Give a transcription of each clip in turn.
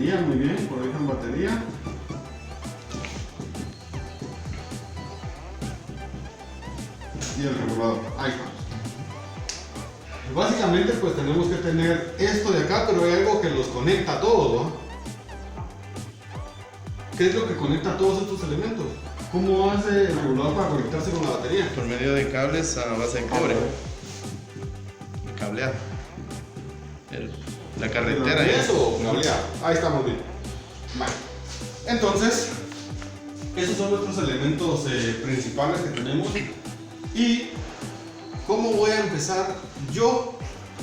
batería, muy bien, corrijan batería. Y el regulador, ahí está. Básicamente pues tenemos que tener esto de acá, pero hay algo que los conecta a todos, ¿no? ¿Qué es lo que conecta a todos estos elementos? ¿Cómo hace el regulador para conectarse con la batería? Por medio de cables a base de cobre. Cableado. La carretera. ¿Eso o cableado? Ahí estamos bien. Vale. Entonces, esos son nuestros elementos principales que tenemos. ¿Y cómo voy a empezar yo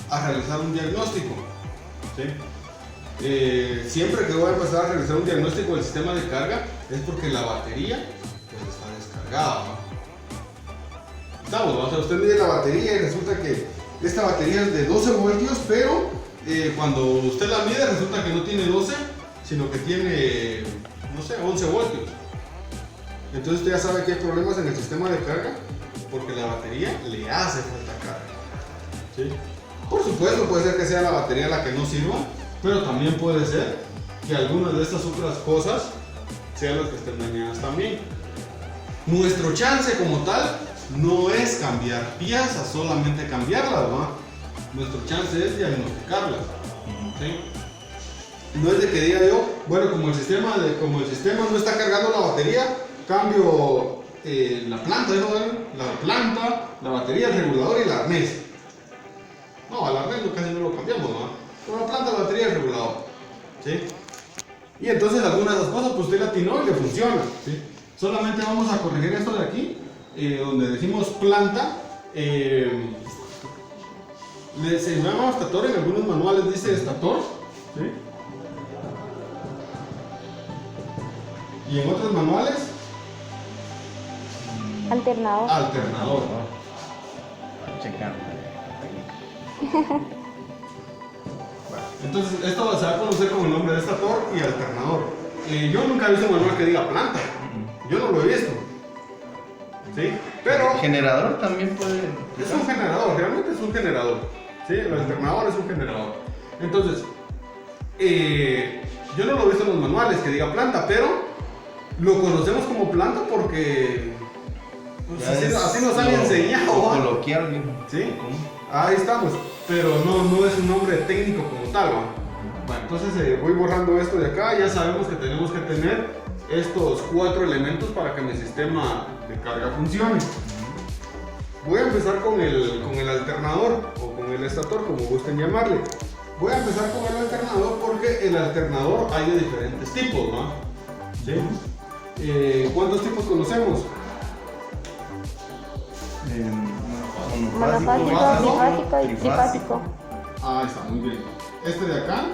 a realizar un diagnóstico? ¿Sí? Siempre que voy a empezar a realizar un diagnóstico del sistema de carga es porque la batería pues, está descargada, ¿no? Estamos, ¿no? O sea, usted mide la batería y resulta que esta batería es de 12 voltios, pero cuando usted la mide resulta que no tiene 12, sino que tiene, no sé, 11 voltios. Entonces usted ya sabe que hay problemas en el sistema de carga porque la batería le hace falta carga. ¿Sí? Por supuesto, puede ser que sea la batería la que no sirva, pero también puede ser que algunas de estas otras cosas sean las que estén dañadas también. Nuestro chance como tal no es cambiar piezas, solamente cambiarlas, ¿no? Nuestro chance es diagnosticarlas. ¿Sí? No es de que diga yo, bueno, como el sistema no está cargando la batería, cambio la planta, la batería, el regulador y el arnés. No, al arnés casi no lo cambiamos, ¿no? Con la planta, la batería y el regulador. ¿Sí? Y entonces algunas de esas cosas pues usted la atinó y le funciona. ¿Sí? Solamente vamos a corregir esto de aquí, donde decimos planta. Se llama estator, en algunos manuales dice estator. ¿Sí? Y en otros manuales alternador. Alternador. Checando. Entonces esto se va a conocer como el nombre de estator y alternador. Yo nunca he visto un manual que diga planta. Yo no lo he visto. ¿Sí? Pero Generador también puede. es un generador, realmente es un generador. ¿Sí? El alternador es un generador. Entonces, yo no lo he visto en los manuales que diga planta, pero lo conocemos como planta porque pues, así nos han enseñado. Coloquial. ¿Sí? Ahí estamos, pero no es un nombre técnico como tal, ¿va? Bueno, entonces voy borrando esto de acá. Ya sabemos que tenemos que tener estos 4 elementos para que mi sistema de carga funcione. Voy a empezar con el alternador o con el estator, como gusten llamarle. Voy a empezar con el alternador porque el alternador hay de diferentes tipos, ¿no? ¿Sí? ¿Cuántos tipos conocemos? Monofásico, bifásico y trifásico. Ah, está, muy bien. Este de acá.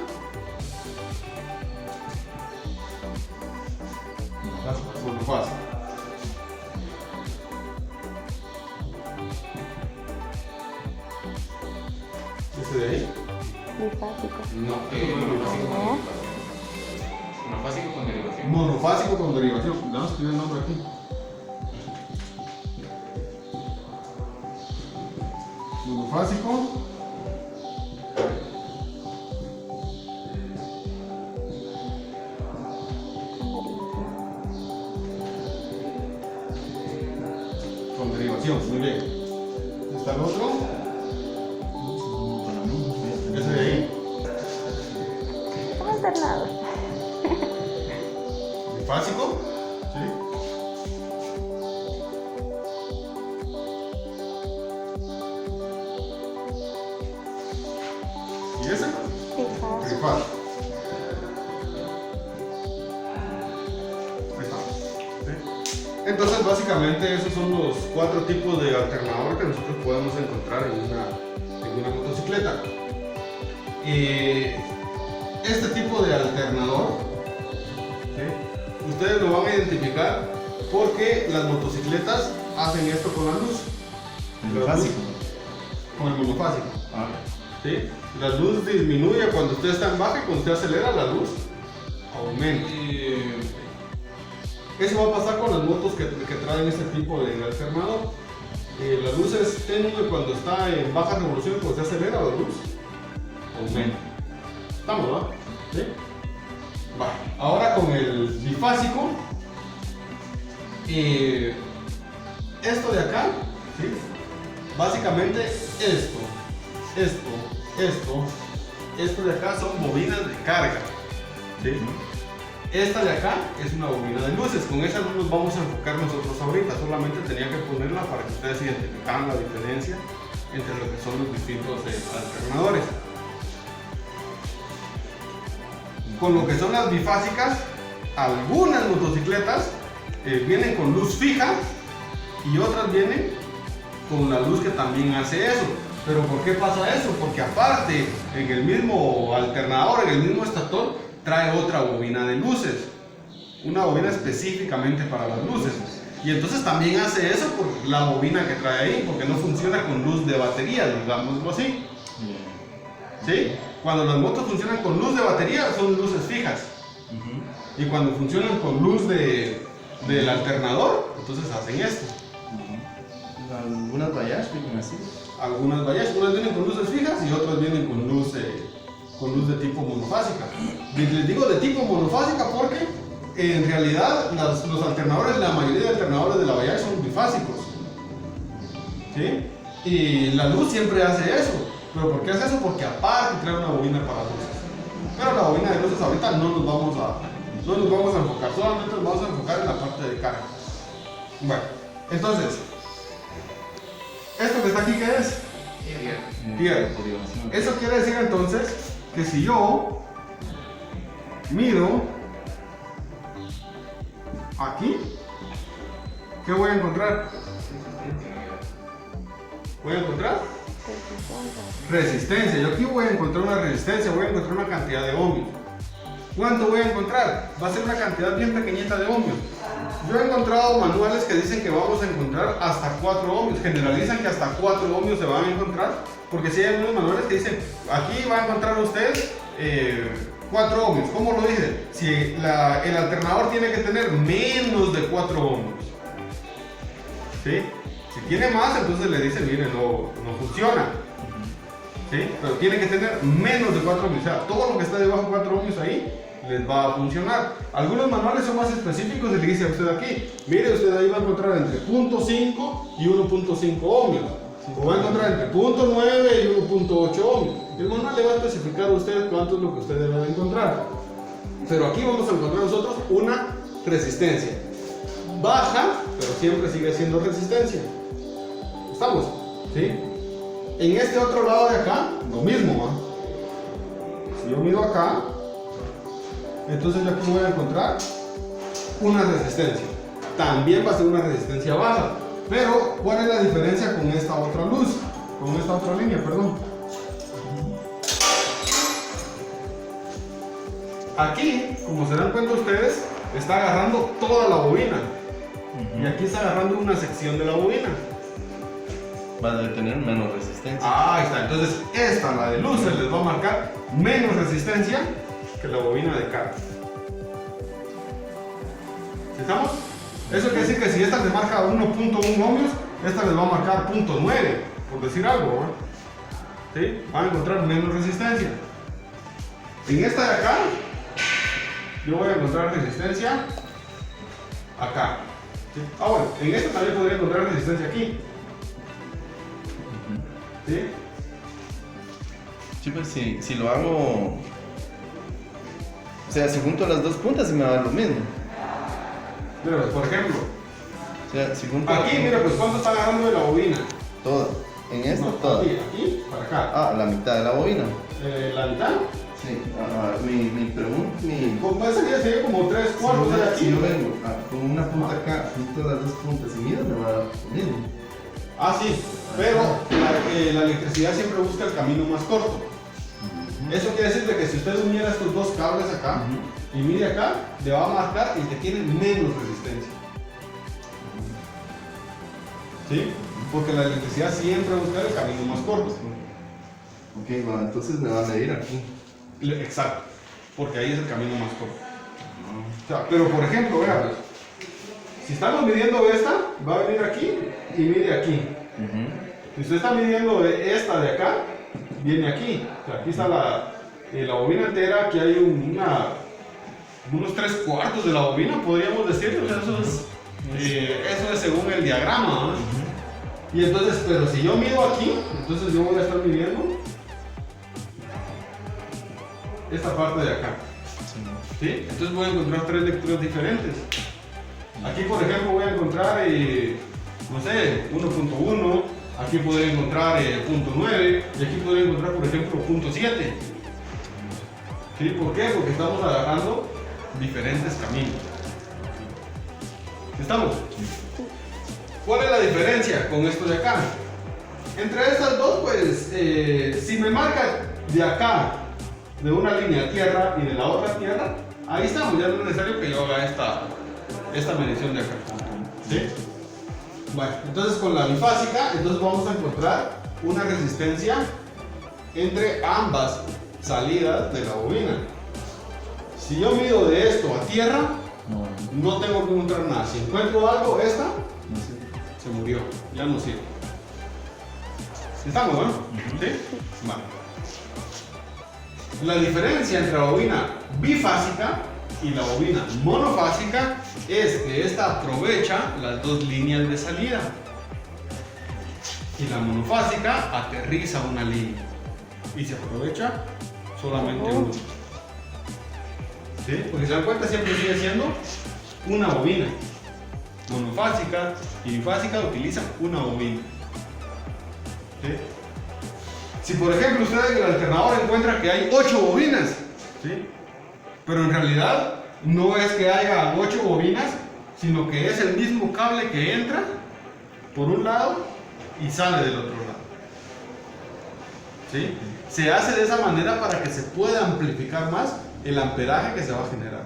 Monofásico. ¿Este de ahí? Bifásico. No. Monofásico con derivación. Monofásico con derivación. Vamos a escribir el nombre aquí. Monofásico. Con derivación, muy bien. ¿Está el otro? ¿Ese de ahí? Alternador. ¿Bifásico? ¿Sí? ¿Y ese? Trifásico. Trifásico. Ahí estamos. ¿Sí? Entonces, básicamente, esos son los 4 tipos de alternador que nosotros podemos encontrar en una motocicleta. Este tipo de alternador, ¿sí? Ustedes lo van a identificar porque las motocicletas hacen esto con la luz. Con el monofásico. ¿Sí? La luz disminuye cuando usted está en baja y cuando usted acelera la luz aumenta. Eso va a pasar con las motos que traen este tipo de alternador. La luz es tenue cuando está en baja revolución y cuando se acelera la luz aumenta. Estamos, ¿verdad? ¿Sí? Va. Ahora con el bifásico, esto de acá, ¿sí? Básicamente esto de acá son bobinas de carga, ¿sí? Esta de acá es una bobina de luces, con esa no nos vamos a enfocar nosotros ahorita, solamente tenía que ponerla para que ustedes identificaran la diferencia entre lo que son los distintos alternadores. Con lo que son las bifásicas, algunas motocicletas vienen con luz fija y otras vienen con la luz que también hace eso. Pero ¿por qué pasa eso? Porque aparte, en el mismo alternador, en el mismo estator, trae otra bobina de luces, una bobina específicamente para las luces, y entonces también hace eso por la bobina que trae ahí, porque no funciona con luz de batería, digámoslo así. ¿Sí? Cuando las motos funcionan con luz de batería son luces fijas, y cuando funcionan con luz del alternador, entonces hacen esto. Algunas Bayash vienen así. Algunas Bayash, unas vienen con luces fijas y otras vienen con luz de tipo monofásica. Les digo de tipo monofásica porque en realidad los alternadores, la mayoría de alternadores de la Bayash son bifásicos, ¿sí? Y la luz siempre hace eso. ¿Pero por qué hace eso? Porque aparte trae una bobina para luces. Pero la bobina de luces ahorita no nos vamos a enfocar, solamente nos vamos a enfocar en la parte de carga. Bueno, entonces, ¿esto que está aquí qué es? Tierra. Eso quiere decir entonces que si yo mido aquí, ¿qué voy a encontrar? Voy a encontrar resistencia. Yo aquí voy a encontrar una resistencia, voy a encontrar una cantidad de ohmios. ¿Cuánto voy a encontrar? Va a ser una cantidad bien pequeñita de ohmios. Yo he encontrado manuales que dicen que vamos a encontrar hasta 4 ohmios, generalizan que hasta 4 ohmios se van a encontrar, porque si hay algunos manuales que dicen, aquí va a encontrar usted 4 ohmios. ¿Cómo lo dice? Si el alternador tiene que tener menos de 4 ohmios. ¿Sí? Si tiene más, entonces le dicen, mire, no funciona. ¿Sí? Pero tiene que tener menos de 4 ohmios, o sea, todo lo que está debajo de 4 ohmios ahí les va a funcionar. Algunos manuales son más específicos y le dice a usted aquí, mire, usted ahí va a encontrar entre 0.5 y 1.5 ohmios, o va a encontrar entre 0.9 y 1.8 ohmios. El manual le va a especificar a usted cuánto es lo que usted debe de encontrar. Pero aquí vamos a encontrar nosotros una resistencia baja, pero siempre sigue siendo resistencia. ¿Estamos? ¿Sí? En este otro lado de acá, lo mismo, ¿va? Si yo mido acá, entonces yo aquí voy a encontrar una resistencia. También va a ser una resistencia baja. Pero, ¿cuál es la diferencia con esta otra luz? Con esta otra línea, perdón. Aquí, como se dan cuenta ustedes, está agarrando toda la bobina. Y aquí está agarrando una sección de la bobina. Va a tener menos resistencia. Ahí está. Entonces, esta, la de luces, les va a marcar menos resistencia que la bobina de carga. ¿Estamos? Eso quiere decir que si esta les marca 1.1 ohmios, esta les va a marcar 0.9, por decir algo, ¿no? ¿Sí? Van a encontrar menos resistencia. En esta de acá, yo voy a encontrar resistencia acá. ¿Sí? Bueno, en esta también podría encontrar resistencia aquí. ¿Sí? Sí, pues si lo hago, o sea, si junto las dos puntas se me va a dar lo mismo. Mira, por ejemplo, O sea, si junto aquí, mira, pues ¿cuánto está agarrando de la bobina? toda, en esta No, toda. aquí, para acá. Ah, la mitad de la bobina. La mitad. Sí, mi pregunta, Como esa sería como 3 cuartos de aquí. si yo vengo con una punta acá, junto las dos puntas y mido, me va a dar lo mismo. Ah, sí, pero la electricidad siempre busca el camino más corto. Eso quiere decir de que si usted uniera estos dos cables acá y mide acá, le va a marcar el que tiene menos resistencia. ¿Sí? Porque la electricidad siempre busca el camino más corto. Ok, bueno, entonces me va a medir aquí. Exacto, porque ahí es el camino más corto. O sea, pero por ejemplo, vea, pues, si estamos midiendo esta, va a venir aquí y mide aquí. Si usted está midiendo esta de acá, viene aquí. O sea, aquí está la bobina entera, aquí hay unos 3/4 de la bobina, podríamos decir. O sea, eso es según el diagrama, ¿no? Y entonces, pero si yo mido aquí, entonces yo voy a estar midiendo esta parte de acá. ¿Sí? Entonces voy a encontrar 3 lecturas diferentes. Aquí, por ejemplo, voy a encontrar, no sé, 1.1. Aquí podría encontrar 0.9 y aquí podría encontrar, por ejemplo, 0.7. ¿Sí? ¿Por qué? Porque estamos agarrando diferentes caminos. ¿Estamos? ¿Cuál es la diferencia con esto de acá? Entre estas dos, pues, si me marca de acá, de una línea tierra y de la otra tierra, ahí estamos, ya no es necesario que yo haga esta medición de acá. ¿Sí? Bueno, entonces con la bifásica, entonces vamos a encontrar una resistencia entre ambas salidas de la bobina. Si yo mido de esto a tierra, no tengo que encontrar nada. Si encuentro algo, esta se murió, ya no sirve. ¿Estamos, no? ¿Sí? Vale. La diferencia entre la bobina bifásica y la bobina monofásica es que esta aprovecha las dos líneas de salida y la monofásica aterriza una línea y se aprovecha solamente una. ¿Sí? Porque se dan cuenta, siempre sigue siendo una bobina. Monofásica y bifásica utilizan una bobina. ¿Sí? Si por ejemplo ustedes en el alternador encuentran que hay 8 bobinas, ¿sí? Pero en realidad no es que haya 8 bobinas, sino que es el mismo cable que entra por un lado y sale del otro lado. ¿Sí? Se hace de esa manera para que se pueda amplificar más el amperaje que se va a generar.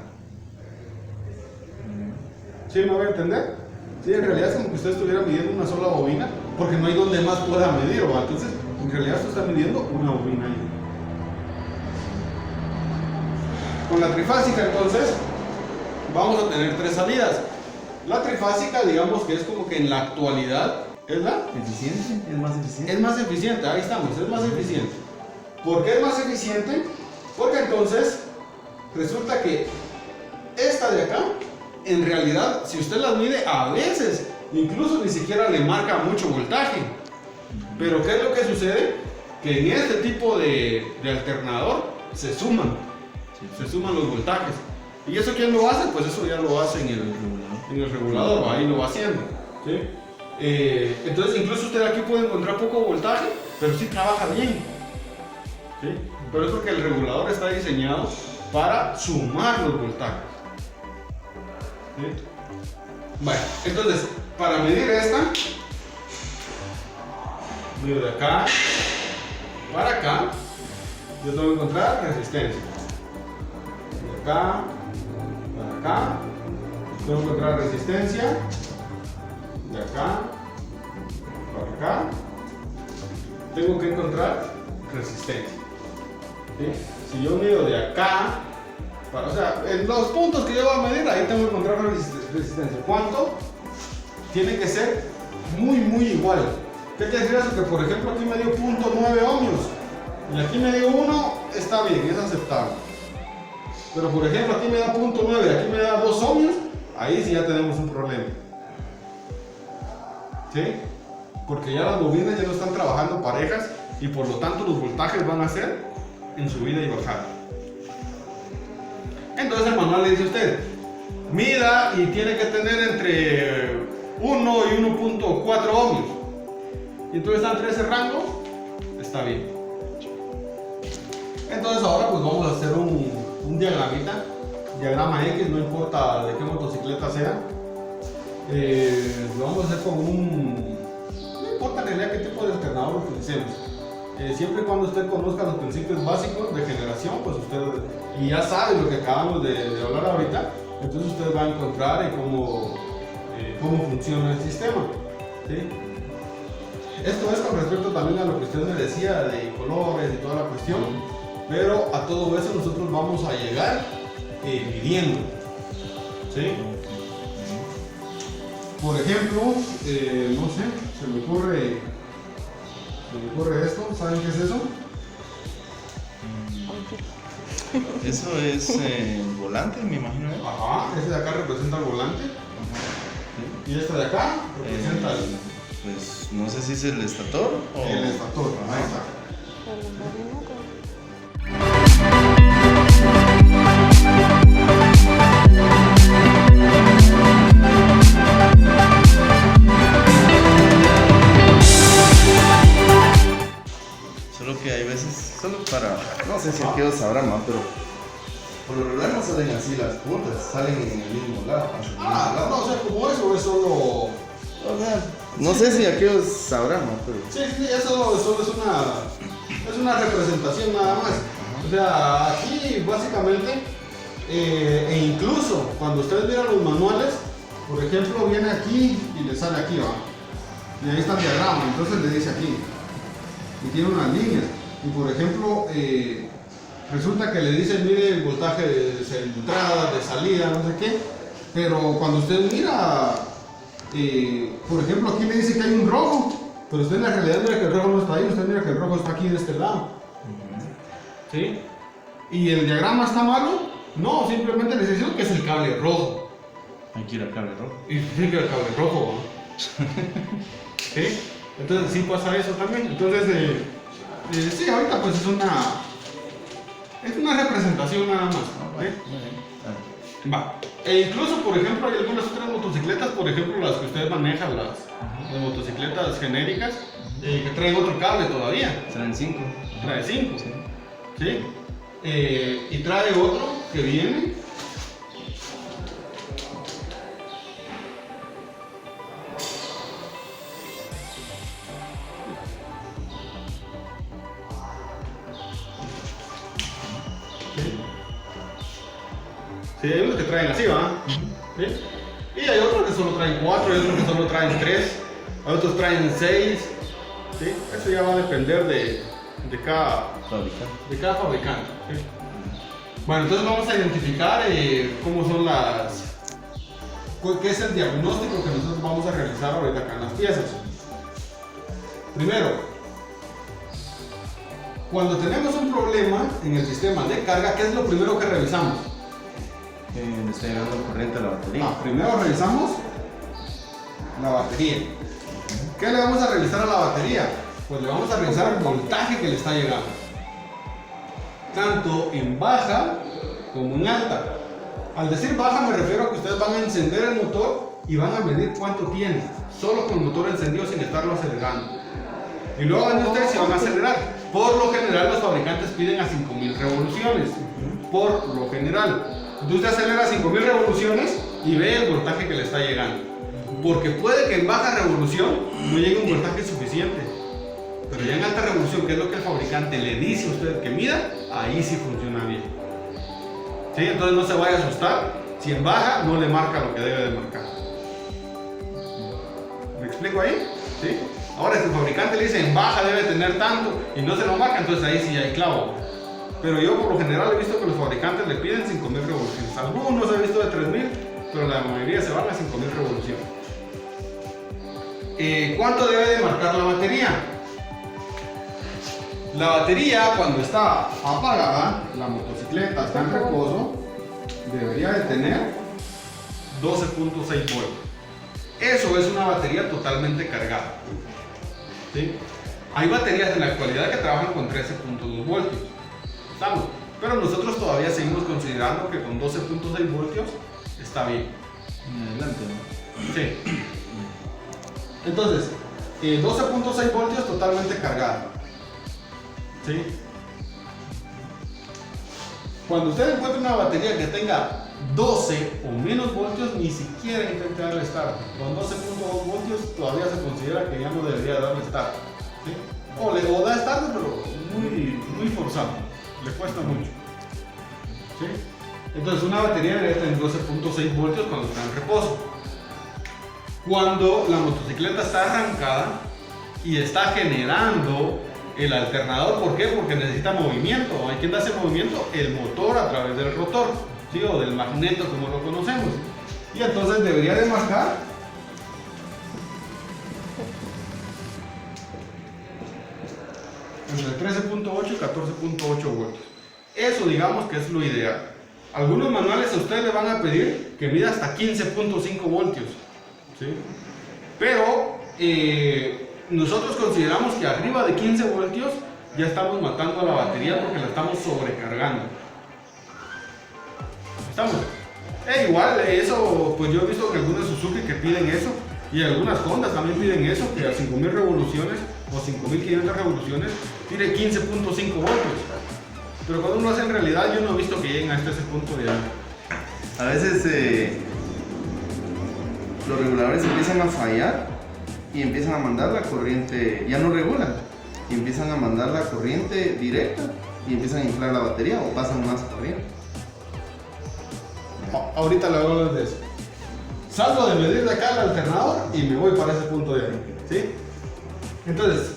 ¿Sí me voy a entender? Sí, en realidad es como que usted estuviera midiendo una sola bobina, porque no hay donde más pueda medir, ¿va? Entonces, en realidad usted está midiendo una bobina ahí. Con la trifásica, entonces, vamos a tener 3 salidas. La trifásica, digamos que es como que en la actualidad es la ¿Eficiente? ¿Es más eficiente? es más eficiente, ahí estamos, es más eficiente. ¿Por qué es más eficiente? Porque entonces resulta que esta de acá, en realidad, si usted las mide, a veces incluso ni siquiera le marca mucho voltaje. Pero ¿qué es lo que sucede? Que en este tipo de alternador se suman los voltajes. ¿Y eso quién lo hace? Pues eso ya lo hace en el regulador, ahí lo va haciendo. ¿Sí? Entonces incluso usted aquí puede encontrar poco voltaje, pero sí trabaja bien. ¿Sí? Pero es porque el regulador está diseñado para sumar los voltajes. ¿Sí? Bueno, entonces para medir esta, mido de acá para acá, yo tengo que encontrar resistencia. De acá para acá, tengo que encontrar resistencia. De acá para acá, tengo que encontrar resistencia. ¿Sí? Si yo mido de acá, o sea, en los puntos que yo voy a medir, ahí tengo que encontrar resistencia. ¿Cuánto? Tiene que ser muy igual. ¿Qué quiere decir eso? Que por ejemplo aquí me dio 0.9 ohmios y aquí me dio 1, está bien, es aceptable. Pero por ejemplo aquí me da 0.9 y aquí me da 2 ohmios, ahí sí ya tenemos un problema. ¿Sí? Porque ya las bobinas ya no están trabajando parejas y por lo tanto los voltajes van a ser en subida y bajada. Entonces el manual le dice a usted, mida y tiene que tener entre 1 y 1.4 ohmios. Y entonces está entre ese rango, está bien. Entonces ahora pues vamos a hacer un diagramita, diagrama X, no importa de qué motocicleta sea. Lo vamos a hacer con no importa en realidad qué tipo de alternador utilicemos. Siempre y cuando usted conozca los principios básicos de generación, pues usted y ya sabe lo que acabamos de hablar ahorita, entonces usted va a encontrar cómo funciona el sistema. ¿Sí? Esto es con respecto también a lo que usted me decía de colores y toda la cuestión, pero a todo eso nosotros vamos a llegar midiendo. ¿Sí? Por ejemplo, no sé, se me ocurre esto, ¿saben qué es eso? Eso es el volante, me imagino. Ajá, ese de acá representa el volante. Y este de acá representa Pues no sé si es el estator o el estator. Ahí está. El embobinador. Solo que hay veces, solo para, no sé si aquellos sabrán más, pero por lo regular no salen así las puntas, salen en el mismo lado. hacia el mismo lado. No, o sea, como eso es solo. O sea, no sé si aquellos sabrán más, pero Sí, eso es una representación nada más. O sea, aquí básicamente, e incluso cuando ustedes miran los manuales, por ejemplo, viene aquí y le sale aquí, ¿va? Y ahí está el diagrama, entonces le dice aquí. Y tiene unas líneas. Y por ejemplo, resulta que le dice, mire el voltaje de entrada, de salida, no sé qué. Pero cuando usted mira, por ejemplo, aquí le dice que hay un rojo. Pero usted en la realidad mira que el rojo no está ahí, usted mira que el rojo está aquí de este lado. ¿Sí? ¿Y el diagrama está malo? No, simplemente le dice que es el cable rojo. hay que ir al cable rojo. Y sí que el cable rojo, ¿no? ¿Sí? Entonces sí pasa eso también. Entonces, sí, ahorita pues es una representación nada más. ¿Sí? Va. E incluso, por ejemplo, hay algunas otras motocicletas, por ejemplo, las que ustedes manejan, las motocicletas genéricas, que traen otro cable todavía. Serán 5. Trae 5. ¿Sí? Y trae otro que viene. Sí, hay unos que traen así, ¿va? ¿Sí? Y hay otros que solo traen 4, hay otros que solo traen 3, hay otros traen 6. ¿Sí? Eso ya va a depender de cada fabricante. ¿Sí? Bueno, entonces vamos a identificar cómo son qué es el diagnóstico que nosotros vamos a realizar ahorita acá en las piezas. Primero, cuando tenemos un problema en el sistema de carga, ¿qué es lo primero que revisamos? Le está llegando corriente a la batería. Primero revisamos la batería. ¿Qué le vamos a revisar a la batería? Pues le vamos a revisar el voltaje que le está llegando. Tanto en baja como en alta. Al decir baja me refiero a que ustedes van a encender el motor y van a medir cuánto tiene. Solo con el motor encendido sin estarlo acelerando. Y luego van ustedes si van a acelerar. Por lo general los fabricantes piden a 5000 revoluciones. Por lo general. Entonces usted acelera 5000 revoluciones y ve el voltaje que le está llegando. Porque puede que en baja revolución no llegue un voltaje suficiente. Pero ya en alta revolución, que es lo que el fabricante le dice a usted que mida, ahí sí funciona bien. ¿Sí? Entonces no se vaya a asustar si en baja no le marca lo que debe de marcar. ¿Me explico ahí? ¿Sí? Ahora si el fabricante le dice en baja debe tener tanto y no se lo marca, entonces ahí sí hay clavo. Pero yo por lo general he visto que los fabricantes le piden 5000 revoluciones. Algunos he visto de 3000, pero la mayoría se van a 5000 revoluciones. ¿Cuánto debe de marcar la batería? La batería cuando está apagada, la motocicleta está en reposo, debería de tener 12.6 voltios. Eso es una batería totalmente cargada. ¿Sí? Hay baterías en la actualidad que trabajan con 13.2 voltios. ¿Estamos? Pero nosotros todavía seguimos considerando que con 12.6 voltios está bien. Adelante, ¿no? Sí. Entonces, 12.6 voltios totalmente cargada. ¿Sí? Cuando usted encuentre una batería que tenga 12 o menos voltios, ni siquiera intente darle start. Con 12.2 voltios todavía se considera que ya no debería darle start. ¿Sí? O da start, pero muy forzado. Le cuesta mucho. ¿Sí? Entonces una batería debe tener 12.6 voltios cuando está en reposo. Cuando la motocicleta está arrancada y está generando el alternador, ¿por qué? Porque necesita movimiento. ¿Hay quien hace movimiento? El motor a través del rotor, ¿sí? O del magneto como lo conocemos. Y entonces debería de marcar entre 13.8 y 14.8 voltios. Eso digamos que es lo ideal. Algunos manuales a ustedes le van a pedir que mida hasta 15.5 voltios, ¿sí? Pero nosotros consideramos que arriba de 15 voltios ya estamos matando a la batería porque la estamos sobrecargando. ¿Estamos? Igual, eso, pues yo he visto que algunas Suzuki que piden eso, y algunas Hondas también piden eso, que a 5000 revoluciones o 5500 revoluciones tiene 15.5 voltios. Pero cuando uno hace en realidad, yo no he visto que lleguen hasta ese punto de algo. A veces los reguladores empiezan a fallar y empiezan a mandar la corriente, ya no regulan, y empiezan a mandar la corriente directa y empiezan a inflar la batería o pasan más corriente. Ahorita le voy a hablar de eso. Salgo de medir de acá el alternador y me voy para ese punto de ahí, ¿sí? Entonces,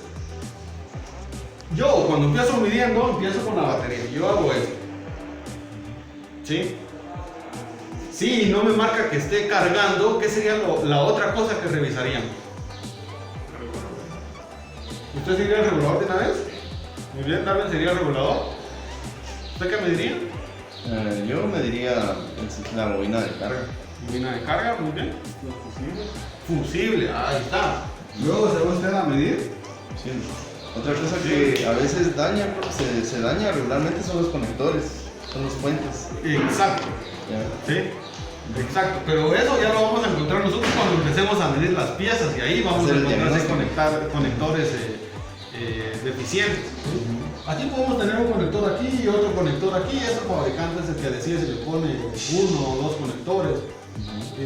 yo cuando empiezo midiendo, empiezo con la batería. Yo hago esto, ¿sí? Si no me marca que esté cargando, ¿qué sería la otra cosa que revisaríamos? ¿Usted sería el regulador de una vez? Muy bien, Darwin sería el regulador. ¿Usted qué me diría? Yo me diría la bobina de carga. Bobina de carga, muy bien. Fusible, ahí está. Luego se va usted a medir. Sí. Otra cosa que a veces daña, se daña regularmente son los conectores, son los puentes. Exacto. Ya. Sí, exacto. Pero eso ya lo vamos a encontrar nosotros cuando empecemos a medir las piezas y ahí vamos a encontrar conectores deficientes. Aquí podemos tener un conector aquí y otro conector aquí. Ese fabricante es el que decide si le pone 1 o 2 conectores.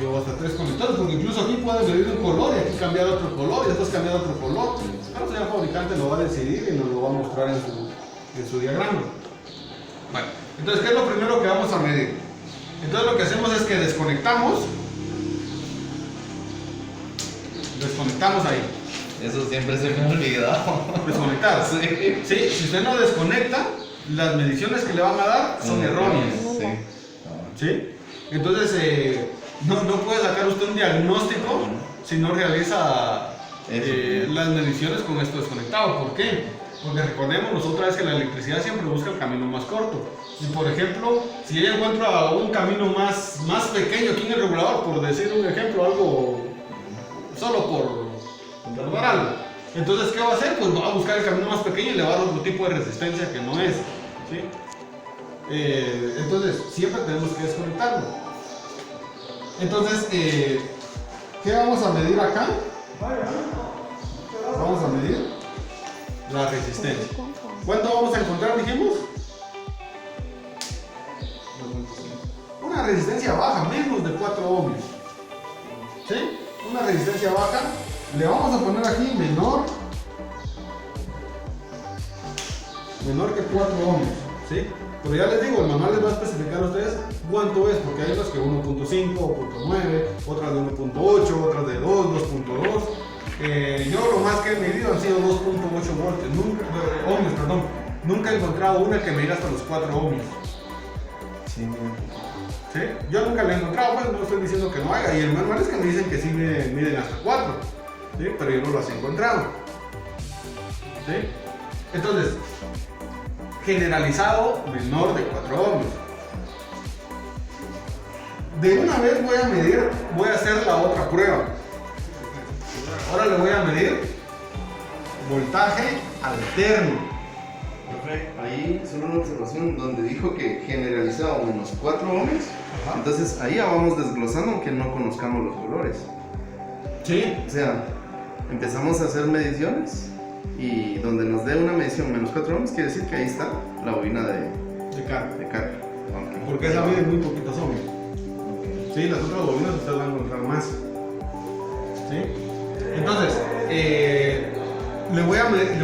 O hasta 3 conectores, porque incluso aquí puede medir un color y aquí cambiar otro color y después cambiar otro color. Claro, el señor fabricante lo va a decidir y nos lo va a mostrar en su diagrama. Bueno, entonces, ¿qué es lo primero que vamos a medir? Entonces lo que hacemos es que desconectamos ahí. Eso siempre se me ha olvidado. Desconectar. Sí. Sí, si usted no desconecta, las mediciones que le van a dar son erróneas. Sí. ¿Sí? Entonces, no puede sacar usted un diagnóstico si no realiza las mediciones con esto desconectado. ¿Por qué? Porque recordemos nosotros que la electricidad siempre busca el camino más corto. Y por ejemplo, si ella encuentra un camino más pequeño aquí en el regulador, por decir un ejemplo, algo solo por dar algo, entonces ¿qué va a hacer? Pues va a buscar el camino más pequeño y le va a dar otro tipo de resistencia que no es, ¿sí? Entonces siempre tenemos que desconectarlo. Entonces, ¿qué vamos a medir acá? Vamos a medir la resistencia. ¿Cuánto vamos a encontrar, dijimos? Una resistencia baja, menos de 4 ohmios. ¿Sí? Una resistencia baja. Le vamos a poner aquí menor que 4 ohmios. ¿Sí? Pero ya les digo, el manual les va a especificar a ustedes cuánto es, porque hay unas que 1.5 o 0.9, otras de 1.8, otras de 2, 2.2. Yo lo más que he medido han sido 2.8 ohmios, perdón. Nunca he encontrado una que me diga hasta los 4 ohmios. Sí, ¿Sí? Yo nunca la he encontrado, pues no estoy diciendo que no haya. Y el manual es que me dicen que sí miden hasta 4. ¿Sí? Pero yo no las he encontrado. ¿Sí? Entonces, generalizado menor de 4 ohmios. De una vez voy a hacer la otra prueba. Ahora le voy a medir voltaje alterno. Profe, ahí solo una observación donde dijo que generalizado menos 4 ohmios. Ajá. Entonces ahí ya vamos desglosando aunque no conozcamos los valores. Sí. O sea, empezamos a hacer mediciones y donde nos dé una medición menos 4 ohmios quiere decir que ahí está la bobina de carga. Okay. Porque esa mide muy poquitos ohmios. Sí, las otras bobinas ustedes van a encontrar más. ¿Sí? Entonces, le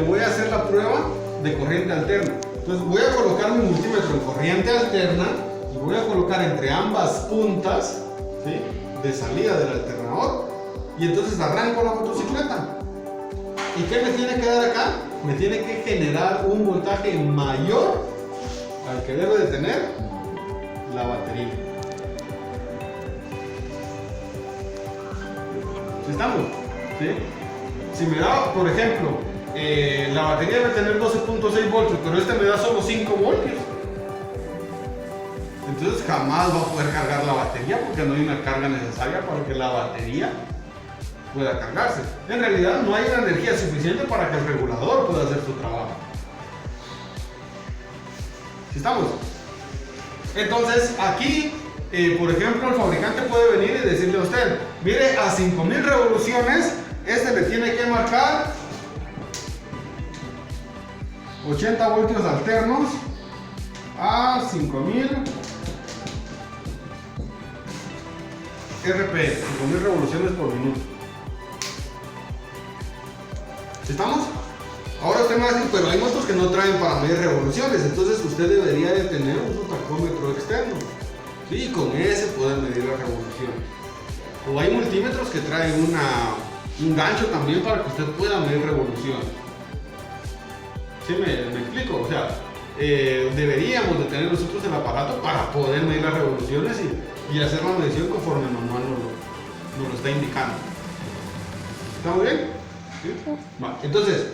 voy a hacer la prueba de corriente alterna. Entonces voy a colocar mi multímetro en corriente alterna y voy a colocar entre ambas puntas, ¿sí?, de salida del alternador, y entonces arranco la motocicleta. ¿Y qué me tiene que dar acá? Me tiene que generar un voltaje mayor al que debe de tener la batería. ¿Sí estamos? ¿Sí? Si me da, por ejemplo, la batería debe tener 12.6 voltios, pero este me da solo 5 voltios. entonces jamás va a poder cargar la batería porque no hay una carga necesaria para que la batería pueda cargarse. En realidad no hay una energía suficiente para que el regulador pueda hacer su trabajo. ¿Sí estamos? Entonces aquí, por ejemplo, el fabricante puede venir y decirle a usted, mire, a 5000 revoluciones, este le tiene que marcar 80 voltios alternos a 5000 RPM, 5000 revoluciones por minuto. ¿Estamos? Ahora usted me va a decir, pero hay motos que no traen para medir revoluciones, entonces usted debería de tener un tacómetro externo. Sí, y con ese pueden medir las revoluciones. O hay multímetros que traen un gancho también para que usted pueda medir revoluciones. ¿Sí me explico? O sea, deberíamos de tener nosotros el aparato para poder medir las revoluciones y hacer la medición conforme el manual nos lo está indicando. ¿Está muy bien? ¿Sí? Vale. Entonces,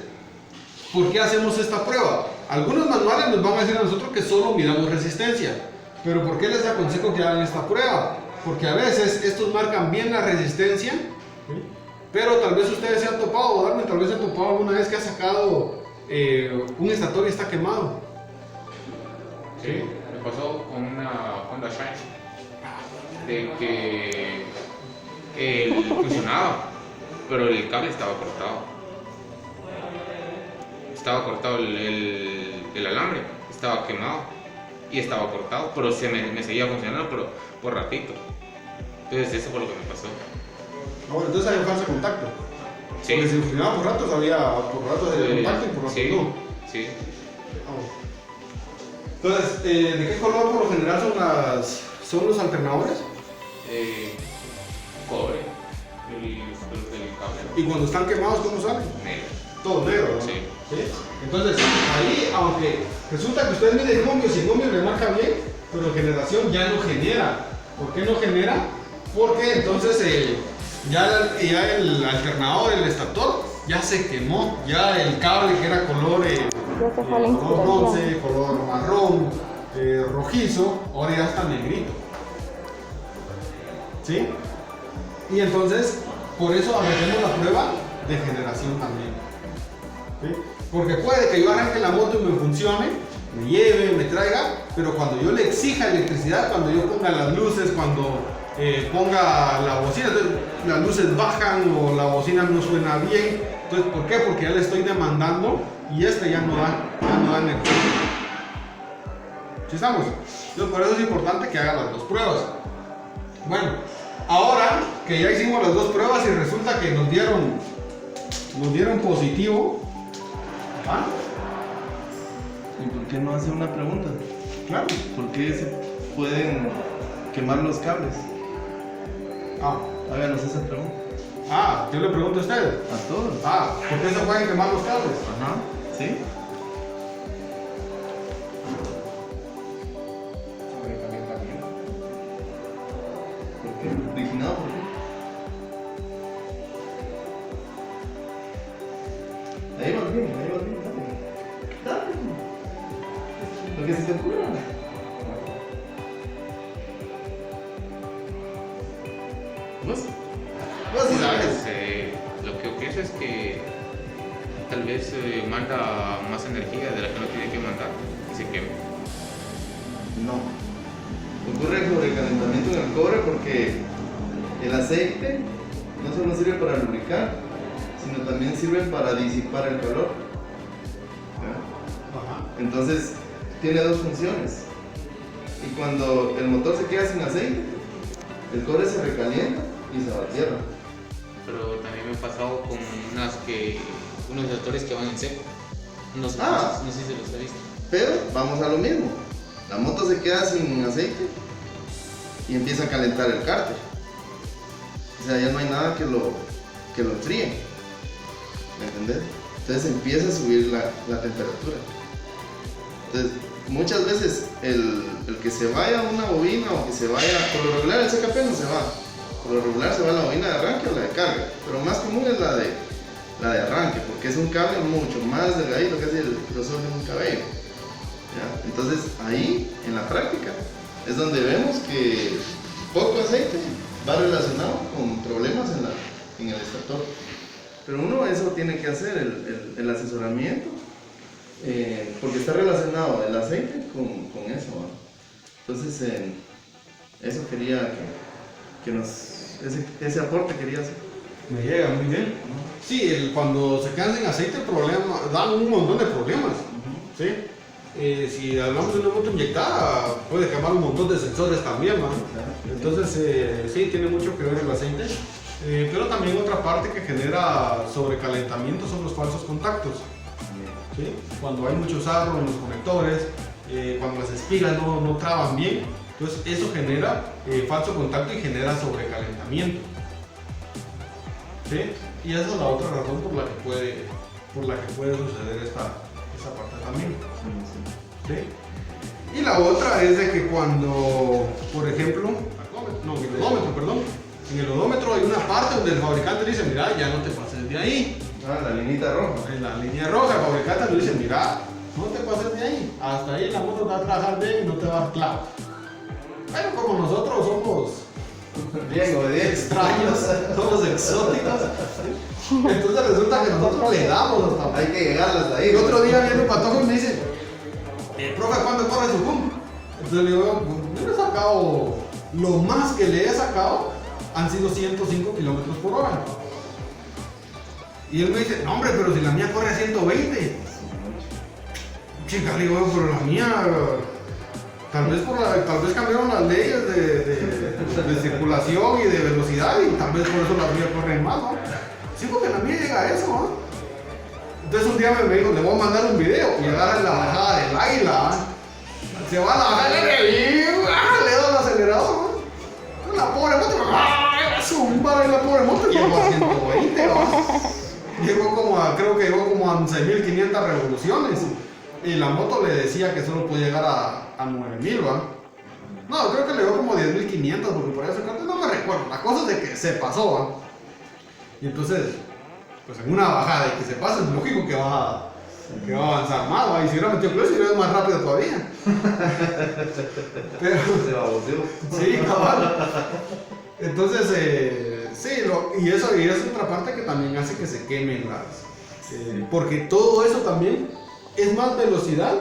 ¿por qué hacemos esta prueba? Algunos manuales nos van a decir a nosotros que solo midamos resistencia. Pero ¿por qué les aconsejo que hagan esta prueba? Porque a veces estos marcan bien la resistencia, ¿sí? Pero tal vez ustedes se han topado, o Darwin tal vez se ha topado alguna vez que ha sacado un estator y está quemado. Sí, me pasó con una Honda Shine de que funcionaba, pero el cable estaba cortado. Estaba cortado el alambre, estaba quemado y estaba cortado, pero me seguía funcionando, pero por ratito. Entonces eso fue lo que me pasó. Bueno, entonces hay un falso contacto. Sí. Porque si funcionaba por ratos, había contacto y por ratos sí, no. sí. Entonces, ¿de qué color por lo general son los alternadores? Cobre, el cable. Y cuando están quemados, ¿cómo salen? Negro. Todo negro, ¿no? Sí. ¿Sí? Entonces, ahí, aunque resulta que usted mide en ohmios y en ohmios le marca bien, pero generación ya no genera. ¿Por qué no genera? Porque entonces ya el alternador, el estator, ya se quemó. Ya el cable que era color, Ya se fue la color bronce, inspiración. color marrón, rojizo, ahora ya está negrito. ¿Sí? Y entonces, por eso hacemos la prueba de generación también. ¿Sí? Porque puede que yo arranque la moto y me funcione, me lleve, me traiga, pero cuando yo le exija electricidad, cuando yo ponga las luces, cuando ponga la bocina, entonces las luces bajan o la bocina no suena bien. Entonces, ¿por qué? Porque ya le estoy demandando y ya no da energía. ¿Sí estamos? Entonces, por eso es importante que haga las dos pruebas. Bueno, ahora que ya hicimos las dos pruebas y resulta que nos dieron positivo, ¿ah? ¿Y por qué no hace una pregunta? Claro. ¿Por qué se pueden quemar los cables? Háganos esa pregunta. Yo le pregunto a usted. A todos. ¿Por qué se pueden quemar los cables? Ajá. ¿Sí? ¿Por qué? ¿Originado por qué? Ahí vas bien, dale. Lo que se te ocurra. ¿Vos? Vos sí sabes. Lo que yo pienso es que tal vez manda más energía de la que no tiene que mandar y se quema. No. Ocurre el sobrecalentamiento en el cobre porque el aceite no solo sirve para lubricar, sino también sirve para disipar el calor. ¿Ya? Ajá. Entonces, tiene dos funciones. Y cuando el motor se queda sin aceite, el cobre se recalienta y se va a tierra. Pero también me he pasado con unos reactores que van en seco. No sé si se los ha visto. Pero vamos a lo mismo. La moto se queda sin aceite y empieza a calentar el cárter. O sea, ya no hay nada que lo enfríe. ¿Me entendés? Entonces empieza a subir la temperatura. Entonces, muchas veces el que se vaya a una bobina o que se vaya, por lo regular el CKP no se va. Por lo regular se va a la bobina de arranque o la de carga. Pero más común es la de arranque, porque es un cable mucho más delgadito, casi el grosor de un cabello. ¿Ya? Entonces ahí, en la práctica, es donde vemos que poco aceite va relacionado con problemas en el extractor. Pero uno eso tiene que hacer, el asesoramiento, porque está relacionado el aceite con eso, ¿no? Entonces, eso quería que ese aporte quería hacer. Me llega muy bien. Sí, cuando se quedan sin aceite, dan un montón de problemas. ¿Sí? Si hablamos de una moto inyectada, puede quemar un montón de sensores también, ¿no? Entonces, sí, tiene mucho que ver el aceite. Pero también otra parte que genera sobrecalentamiento son los falsos contactos. ¿Sí? Cuando hay mucho sarro en los conectores, cuando las espigas no traban bien, entonces eso genera falso contacto y genera sobrecalentamiento. ¿Sí? Y esa es la otra razón por la que puede suceder esa parte también. ¿Sí? Y la otra es de que cuando, por ejemplo, el odómetro, perdón. En el odómetro hay una parte donde el fabricante dice, mira, ya no te pases de ahí. La linita roja. En la línea roja, el fabricante le dice, mira, no te pases de ahí. Hasta ahí la moto va a trabajar bien y no te va a dar clavo. Pero como nosotros somos Bien obedientes. extraños, somos exóticos, entonces resulta que nosotros le damos hasta... Hay que llegar hasta ahí. El otro día viene un patojo y me dice, profe, ¿cuándo corre su boom? Entonces le digo, yo le he sacado, lo más que le he sacado han sido 105 kilómetros por hora. Y él me dice, no hombre, pero si la mía corre a 120. Chica, le digo, pero la mía, tal vez cambiaron las leyes de circulación y de velocidad y tal vez por eso la mía corre más, ¿no? Sí, porque la mía llega a eso, ¿no? Entonces un día me dijo, le voy a mandar un video y agarra en la bajada del águila, se va a la bajada y le da el acelerador, ¿no? La pobre moto, zumba la pobre moto, llegó a 120, ¿no? Creo que llegó como a 11.500 revoluciones. Y la moto le decía que solo puede llegar a 9.000, ¿va? No, creo que le dio como 10.500 porque por eso no me recuerdo. La cosa es de que se pasó, ¿va? Y entonces, pues en una bajada y que se pasa, es lógico que va a avanzar más, ¿va? Y si hubiera metido clutch, iría más rápido todavía. Pero, Se baboseó. sí, cabal. Entonces, sí, y eso es otra parte que también hace que se quemen porque todo eso también es más velocidad.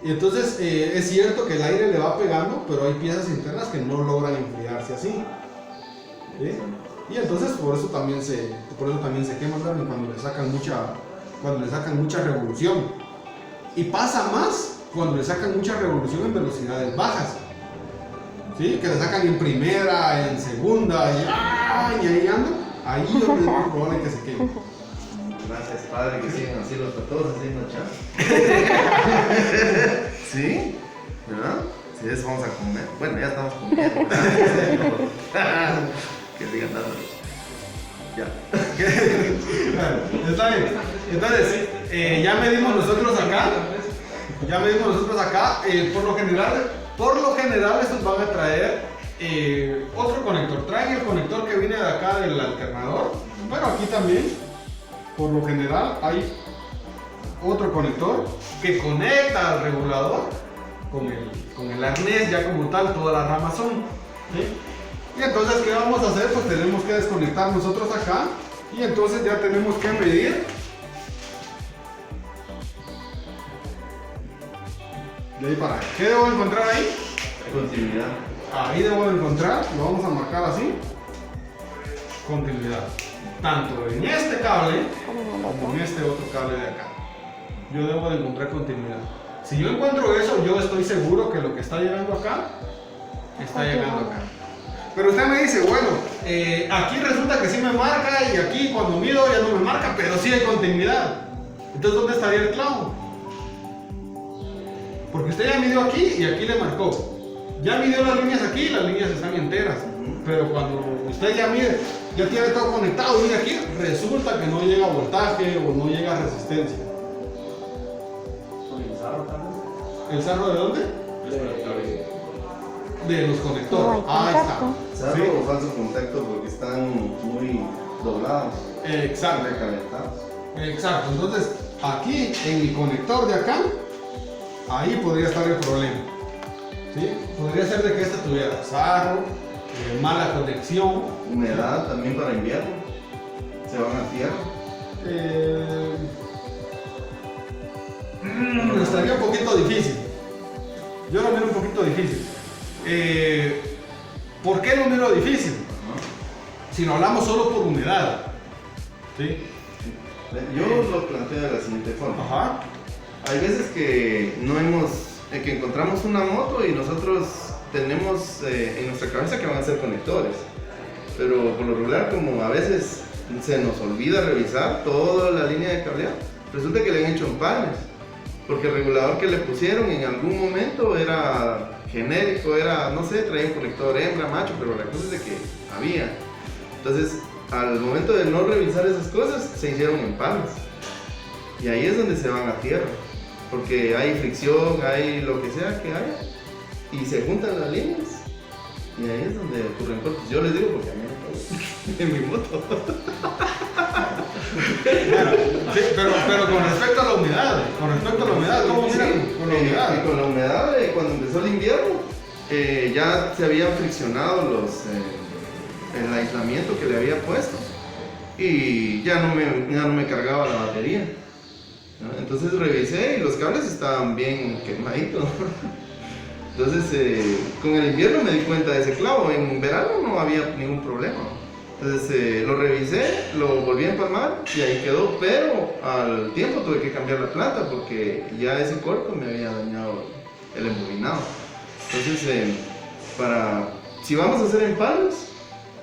Y entonces es cierto que el aire le va pegando, pero hay piezas internas que no logran enfriarse así. ¿Sí? Y entonces por eso también se queman también cuando le sacan mucha revolución. Y pasa más cuando le sacan mucha revolución en velocidades bajas. ¿Sí? Que le sacan en primera, en segunda, y ahí andan. Ahí es donde es más probable que se queme. Gracias, padre, que sigan así los todos haciendo chat. ¿Sí? ¿Verdad? Sí, eso vamos a comer. Bueno, ya estamos comiendo. Que sigan dándolo. Ya. Bueno, está bien. Entonces, ya medimos nosotros acá. Por lo general estos van a traer otro conector. Traen el conector que viene de acá del alternador. Pero aquí también, por lo general, hay otro conector que conecta al regulador con el arnés ya como tal, todas las ramas son. ¿Sí? Y entonces, ¿qué vamos a hacer? Pues tenemos que desconectar nosotros acá y entonces ya tenemos que medir. De ahí para ahí. ¿Qué debo encontrar ahí? Continuidad. Ahí debo encontrar, lo vamos a marcar así. Continuidad. Tanto en este cable como en este otro cable de acá. Yo debo de encontrar continuidad. Si yo encuentro eso, yo estoy seguro que lo que está llegando acá, está llegando acá. Pero usted me dice, bueno, aquí resulta que sí me marca y aquí cuando mido ya no me marca, pero sí hay continuidad. Entonces, ¿dónde estaría el clavo? Porque usted ya midió aquí y aquí le marcó. Ya midió las líneas aquí y las líneas están enteras. Pero cuando usted ya mide, ya tiene todo conectado, mire aquí, resulta que no llega voltaje o no llega resistencia. ¿El sarro de dónde? De los conectores. Ahí está. ¿Sarro Sí. o falso contacto? Porque están muy doblados. Exacto. Recalentados. Exacto. Entonces, aquí en mi conector de acá, ahí podría estar el problema. ¿sí? Podría ser de que esta tuviera sarro, mala conexión. Humedad también para invierno. Se van a tierra. Estaría un poquito difícil. Yo lo miro un poquito difícil. ¿Por qué lo miro difícil? Si no hablamos solo por humedad. ¿Sí? Yo lo planteo de la siguiente forma. Ajá. Hay veces que que encontramos una moto y nosotros tenemos en nuestra cabeza que van a ser conectores. Pero por lo regular, como a veces se nos olvida revisar toda la línea de cableado, resulta que le han hecho empalmes. Porque el regulador que le pusieron en algún momento era genérico, no sé, traía un conector hembra, macho, pero la cosa es de que había. Entonces, al momento de no revisar esas cosas, se hicieron empalmes. Y ahí es donde se van a tierra. Porque hay fricción, hay lo que sea que haya. Y se juntan las líneas. Y ahí es donde ocurren cortes. Yo les digo porque a mí me pasó en mi moto. Bueno, sí, pero con respecto a la humedad, ¿cómo miran con la humedad? Y con la humedad, cuando empezó el invierno, ya se habían friccionado el aislamiento que le había puesto y ya no me cargaba la batería, ¿no? Entonces revisé y los cables estaban bien quemaditos. Entonces con el invierno me di cuenta de ese clavo, en verano no había ningún problema. Entonces lo revisé, lo volví a empalmar y ahí quedó, pero al tiempo tuve que cambiar la planta porque ya ese corto me había dañado el embobinado. Entonces, si vamos a hacer empalmes,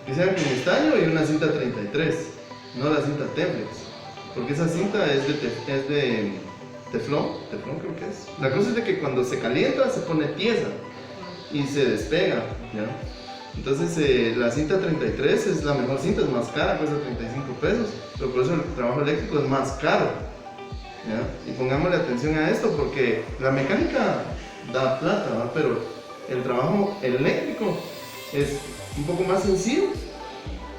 que sean con estaño y una cinta 33, no la cinta Templex, porque esa cinta es de teflón creo que es. La cosa es de que cuando se calienta se pone tiesa y se despega, ¿ya? Entonces la cinta 33 es la mejor cinta, es más cara, cuesta 35 pesos, pero por eso el trabajo eléctrico es más caro, ¿ya? Y pongámosle atención a esto porque la mecánica da plata, ¿verdad? Pero el trabajo eléctrico es un poco más sencillo,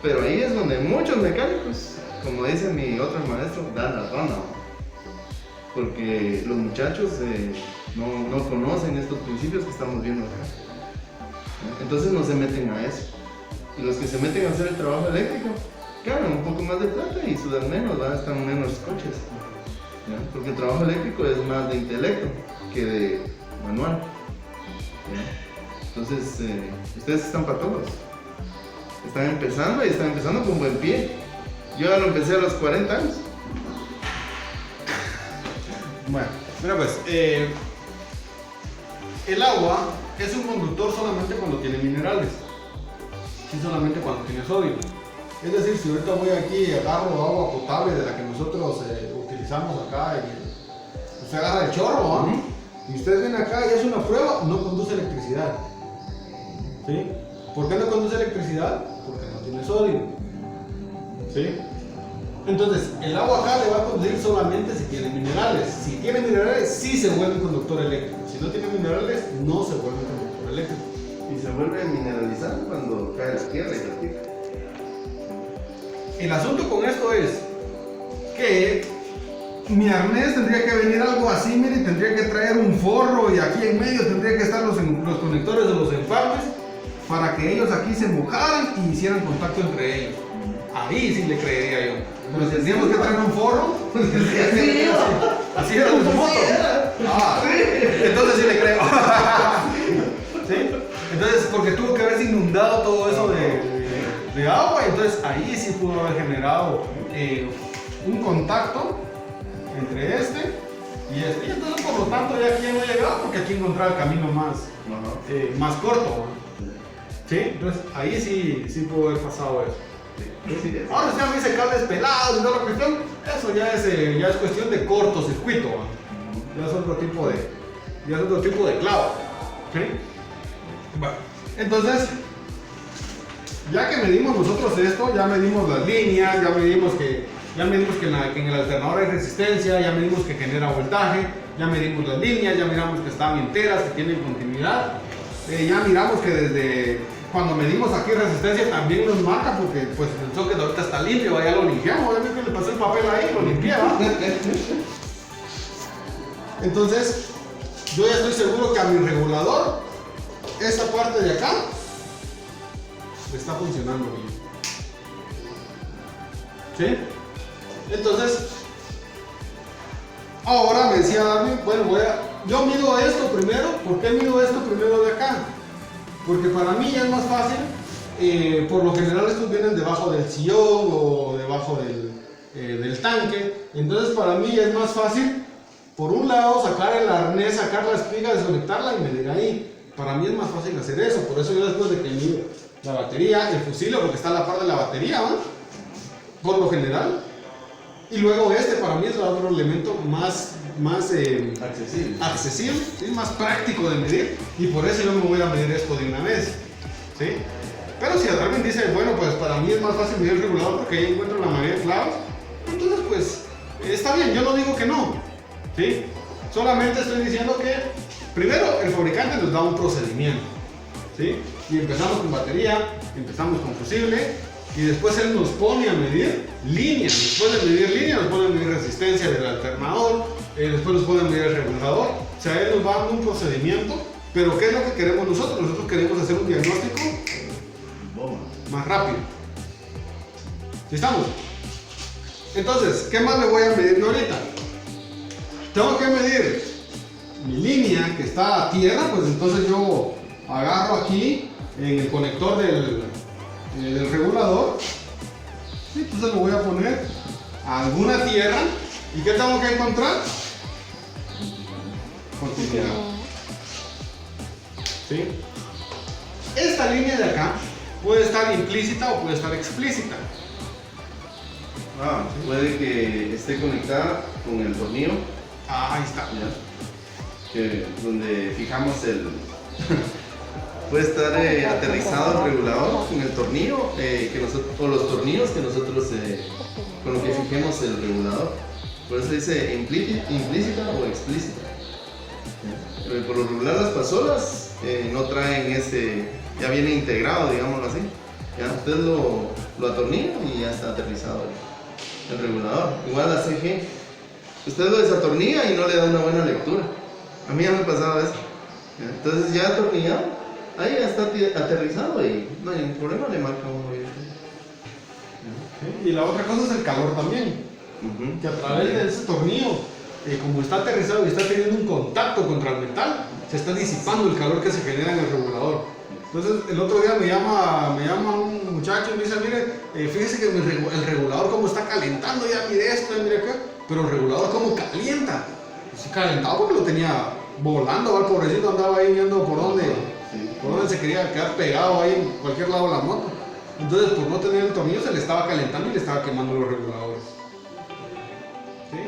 pero ahí es donde muchos mecánicos, como dice mi otro maestro, dan la rana, ¿verdad? Porque los muchachos no conocen estos principios que estamos viendo acá. Entonces no se meten a eso. Y los que se meten a hacer el trabajo eléctrico ganan un poco más de plata y sudan menos, van a estar menos coches, ¿ya? Porque el trabajo eléctrico es más de intelecto que de manual, ¿ya? Entonces ustedes están para todos. Están empezando y están empezando con buen pie. Yo ya lo empecé a los 40 años. Bueno, mira pues, el agua es un conductor solamente cuando tiene minerales, y solamente cuando tiene sodio. Es decir, si ahorita voy aquí y agarro agua potable de la que nosotros utilizamos acá, usted agarra el chorro, ¿no? Y ustedes ven acá y hace una prueba, no conduce electricidad. ¿Sí? ¿Por qué no conduce electricidad? Porque no tiene sodio. ¿Sí? Entonces, el agua acá le va a conducir solamente si tiene minerales. Si tiene minerales, sí se vuelve un conductor eléctrico. Si no tiene minerales, no se vuelve un conductor eléctrico. Y se vuelve mineralizado cuando cae la tierra y la pica. El asunto con esto es que mi arnés tendría que venir algo así, mire, tendría que traer un forro y aquí en medio tendría que estar los conectores de los empalmes para que ellos aquí se mojaran y hicieran contacto entre ellos. Ahí sí le creería yo. Pero tendríamos que traer un forro. Así era de su moto. Entonces sí le creo. ¿Sí? Entonces, porque tuvo que haberse inundado todo eso de agua, entonces ahí sí pudo haber generado un contacto entre este y este. Y entonces, por lo tanto, ya aquí no ha llegado porque aquí encontraba el camino más corto. ¿Sí? Entonces, ahí sí pudo haber pasado eso. Ahora usted me dice cables pelados y toda la cuestión, eso ya es cuestión de cortocircuito, ya es otro tipo de clavo. ¿Sí? Bueno, entonces, ya que medimos nosotros esto, ya medimos las líneas, ya medimos que en el alternador hay resistencia, ya medimos que genera voltaje, ya medimos las líneas, ya miramos que están enteras, que tienen continuidad, ya miramos que desde cuando medimos aquí resistencia también nos marca porque pues el socket ahorita está limpio, ya lo limpiamos, obviamente le pasé el papel ahí, lo limpié, ¿va? Entonces, yo ya estoy seguro que a mi regulador esta parte de acá está funcionando bien. ¿Sí? Entonces, ahora me decía Darwin, bueno, yo mido esto primero. ¿Por qué mido esto primero de acá? Porque para mí ya es más fácil. Por lo general estos vienen debajo del sillón o debajo del tanque. Entonces para mí es más fácil, por un lado, sacar el arnés, sacar la espiga, desconectarla y medir ahí. Para mí es más fácil hacer eso. Por eso yo después de que mido la batería, el fusible, porque está a la par de la batería, ¿va? Por lo general. Y luego para mí es el otro elemento más accesible, ¿sí? Más práctico de medir. Y por eso yo me voy a medir esto de una vez, ¿sí? Pero si Darwin dice, bueno, pues para mí es más fácil medir el regulador porque ahí encuentro la mayoría de clavos, entonces pues está bien, yo no digo que no, ¿sí? Solamente estoy diciendo que primero el fabricante nos da un procedimiento, ¿sí? Y empezamos con batería, empezamos con fusible, y después él nos pone a medir líneas. Después de medir líneas nos pone a medir resistencia del alternador, después nos pone a medir el regulador. O sea, él nos va dando un procedimiento. Pero ¿qué es lo que queremos nosotros? Nosotros queremos hacer un diagnóstico más rápido. ¿Sí estamos? Entonces, ¿qué más le voy a medir yo ahorita? Tengo que medir mi línea que está a tierra, pues entonces yo agarro aquí en el conector del regulador, y entonces le voy a poner a alguna tierra. ¿Y qué tengo que encontrar? Continuidad. ¿Sí? Esta línea de acá puede estar implícita o puede estar explícita. Puede que esté conectada con el tornillo. Ahí está. Donde fijamos el... Puede estar aterrizado el regulador con el tornillo o los tornillos que nosotros con lo que fijemos el regulador. Por eso dice implícita o explícita. Pero por lo regular las pasolas no traen ya viene integrado, digámoslo así. Ya usted lo atornilla y ya está aterrizado el regulador. Igual la CG, usted lo desatornilla y no le da una buena lectura. A mí ya me ha pasado eso. Entonces ya atornillado, ahí ya está aterrizado y no hay ningún problema, le marca uno bien. Y la otra cosa es el calor también. Que a través de ese tornillo, como está aterrizado y está teniendo un contacto contra el metal, se está disipando el calor que se genera en el regulador. Entonces el otro día me llama un muchacho y me dice, mire, fíjese que el regulador como está calentando, ya mire esto, ya mire acá, pero el regulador como calienta. Sí, calentado porque lo tenía volando, el pobrecito andaba ahí viendo por dónde se quería quedar pegado ahí en cualquier lado de la moto. Entonces por no tener el tornillo se le estaba calentando y le estaba quemando los reguladores. ¿Sí?